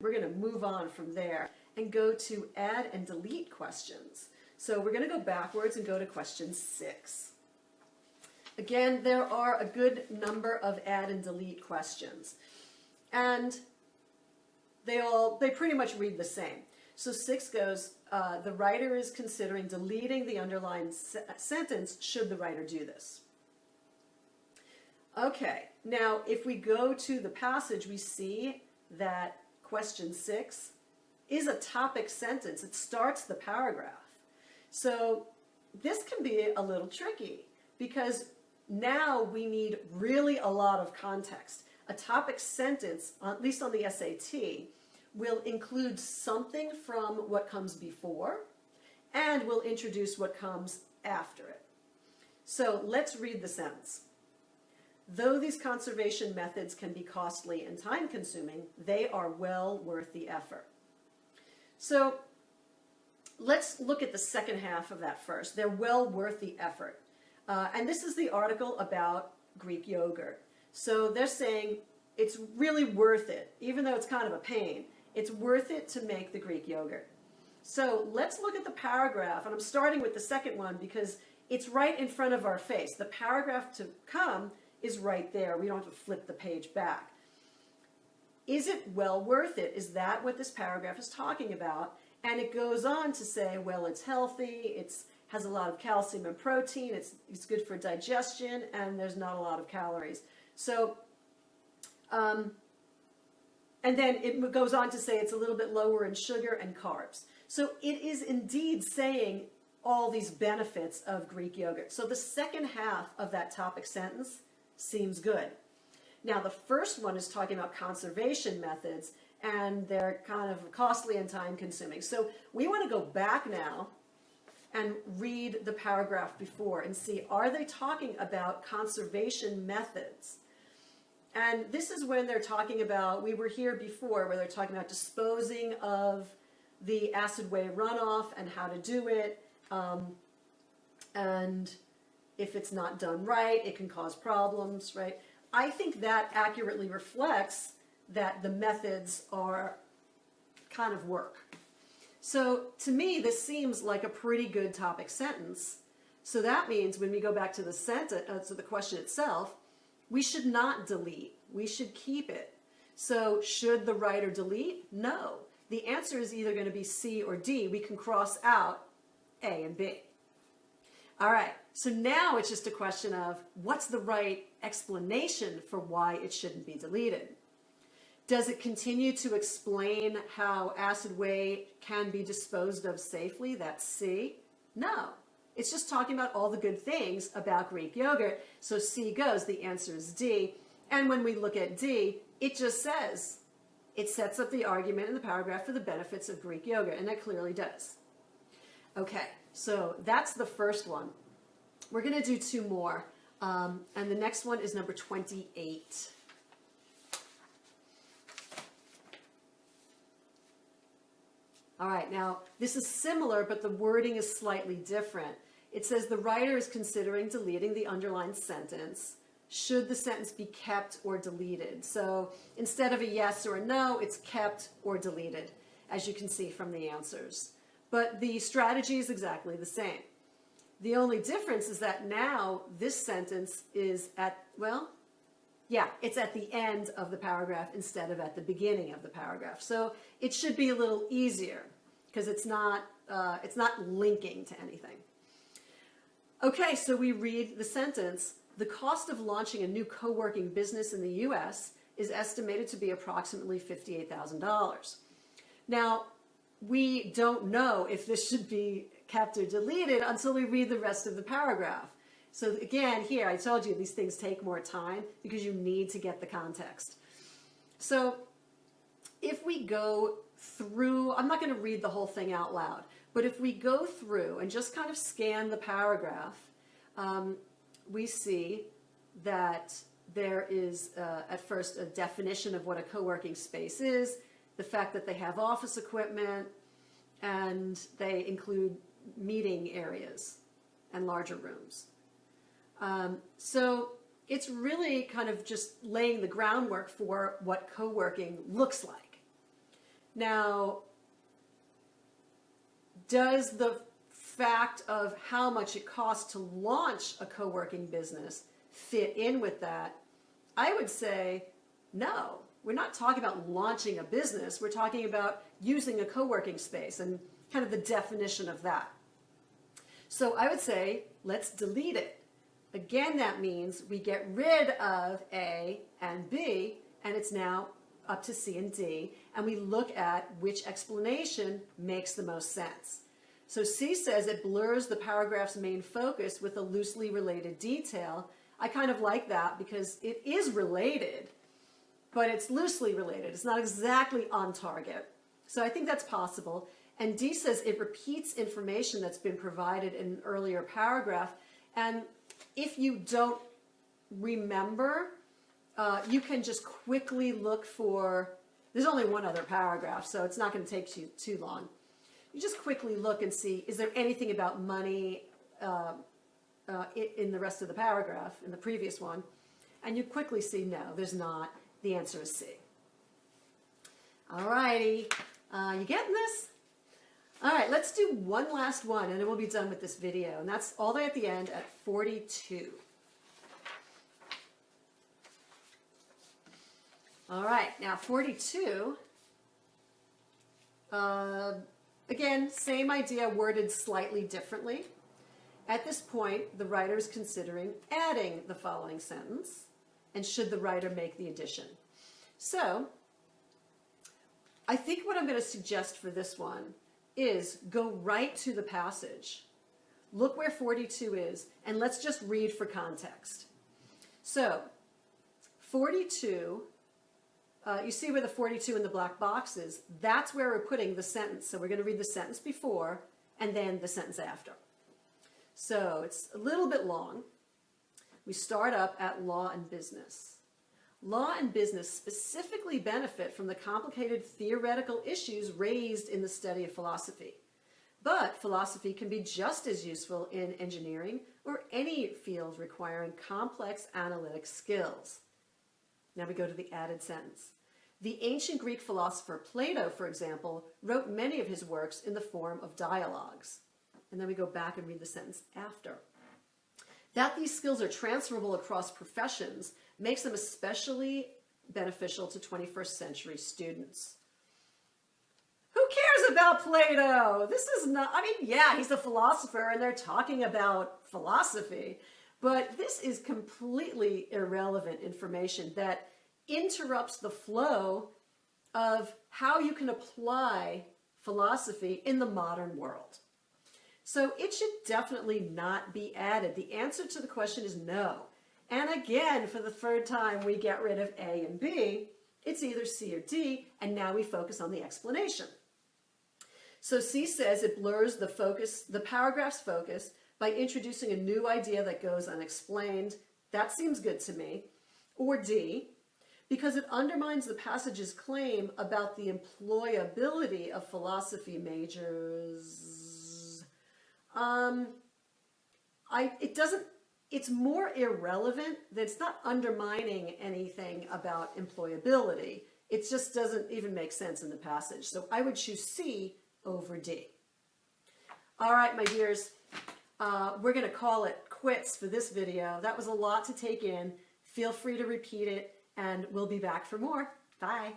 We're going to move on from there and go to add and delete questions. So we're going to go backwards and go to question 6. Again, there are a good number of add and delete questions. And they pretty much read the same. So 6 goes, the writer is considering deleting the underlined sentence should the writer do this. Okay, now if we go to the passage, we see that question 6 is a topic sentence. It starts the paragraph. So this can be a little tricky because now we need really a lot of context. A topic sentence, at least on the SAT, will include something from what comes before and will introduce what comes after it. So let's read the sentence. Though these conservation methods can be costly and time-consuming, they are well worth the effort. So let's look at the second half of that first. They're well worth the effort. And this is the article about Greek yogurt. So they're saying it's really worth it, even though it's kind of a pain. It's worth it to make the Greek yogurt. So let's look at the paragraph, and I'm starting with the second one because it's right in front of our face. The paragraph to come is right there. We don't have to flip the page back. Is it well worth it? Is that what this paragraph is talking about? And it goes on to say, well, it's healthy, it has a lot of calcium and protein, it's good for digestion, and there's not a lot of calories. So, and then it goes on to say it's a little bit lower in sugar and carbs. So it is indeed saying all these benefits of Greek yogurt. So the second half of that topic sentence seems good. Now the first one is talking about conservation methods, and they're kind of costly and time consuming. So we want to go back now and read the paragraph before and see, are they talking about conservation methods? And this is when they're talking about, we were here before where they're talking about disposing of the acid way runoff and how to do it. And if it's not done right, it can cause problems, right? I think that accurately reflects that the methods are kind of work. So to me, this seems like a pretty good topic sentence. So that means when we go back to the sentence, to the question itself, we should not delete. We should keep it. So should the writer delete? No. The answer is either going to be C or D. We can cross out A and B. All right, so now it's just a question of what's the right explanation for why it shouldn't be deleted. Does it continue to explain how acid whey can be disposed of safely? That's C. No. It's just talking about all the good things about Greek yogurt. So C goes, the answer is D. And when we look at D, it just says, it sets up the argument in the paragraph for the benefits of Greek yogurt, and that clearly does. Okay, so that's the first one. We're going to do 2 more, and the next one is number 28. All right, now this is similar, but the wording is slightly different. It says the writer is considering deleting the underlined sentence. Should the sentence be kept or deleted? So instead of a yes or a no, it's kept or deleted, as you can see from the answers. But the strategy is exactly the same. The only difference is that now this sentence is at, well, yeah, it's at the end of the paragraph instead of at the beginning of the paragraph. So it should be a little easier because it's not linking to anything. Okay, so we read the sentence. The cost of launching a new co-working business in the U.S. is estimated to be approximately $58,000. Now, we don't know if this should be kept or deleted until we read the rest of the paragraph. So again, here, I told you these things take more time because you need to get the context. So if we go through, I'm not going to read the whole thing out loud, but if we go through and just kind of scan the paragraph, we see that there is, at first, a definition of what a co-working space is, the fact that they have office equipment, and they include meeting areas and larger rooms. So it's really kind of just laying the groundwork for what co-working looks like. Now, does the fact of how much it costs to launch a co-working business fit in with that? I would say no. We're not talking about launching a business. We're talking about using a co-working space and kind of the definition of that. So I would say, let's delete it. Again, that means we get rid of A and B, and it's now up to C and D, and we look at which explanation makes the most sense. So C says it blurs the paragraph's main focus with a loosely related detail. I kind of like that because it is related, but it's loosely related. It's not exactly on target. So I think that's possible. And D says it repeats information that's been provided in an earlier paragraph. And if you don't remember, you can just quickly look for, there's only one other paragraph, so it's not going to take you too long. You just quickly look and see, is there anything about money in the rest of the paragraph, in the previous one? And you quickly see, no, there's not. The answer is C. All righty. You getting this? All right, let's do one last one, and then we'll be done with this video. And that's all the way at the end at 42. All right, now 42. Again, same idea, worded slightly differently. At this point, the writer is considering adding the following sentence, and should the writer make the addition? So, I think what I'm going to suggest for this one is go right to the passage. Look where 42 is, and let's just read for context. So, 42, you see where the 42 in the black box is? That's where we're putting the sentence. So we're going to read the sentence before and then the sentence after. So it's a little bit long. We start up at law and business. Law and business specifically benefit from the complicated theoretical issues raised in the study of philosophy. But philosophy can be just as useful in engineering or any field requiring complex analytic skills. Now we go to the added sentence. The ancient Greek philosopher Plato, for example, wrote many of his works in the form of dialogues. And then we go back and read the sentence after. That these skills are transferable across professions makes them especially beneficial to 21st century students. Who cares about Plato? This is not, I mean, yeah, he's a philosopher and they're talking about philosophy, but this is completely irrelevant information that interrupts the flow of how you can apply philosophy in the modern world. So it should definitely not be added. The answer to the question is no. And again, for the third time, we get rid of A and B. It's either C or D, and now we focus on the explanation. So C says it blurs the focus, the paragraph's focus, by introducing a new idea that goes unexplained. That seems good to me. Or D, because it undermines the passage's claim about the employability of philosophy majors. It's more irrelevant that it's not undermining anything about employability. It just doesn't even make sense in the passage. So I would choose C over D. All right, my dears, we're going to call it quits for this video. That was a lot to take in. Feel free to repeat it, and we'll be back for more. Bye.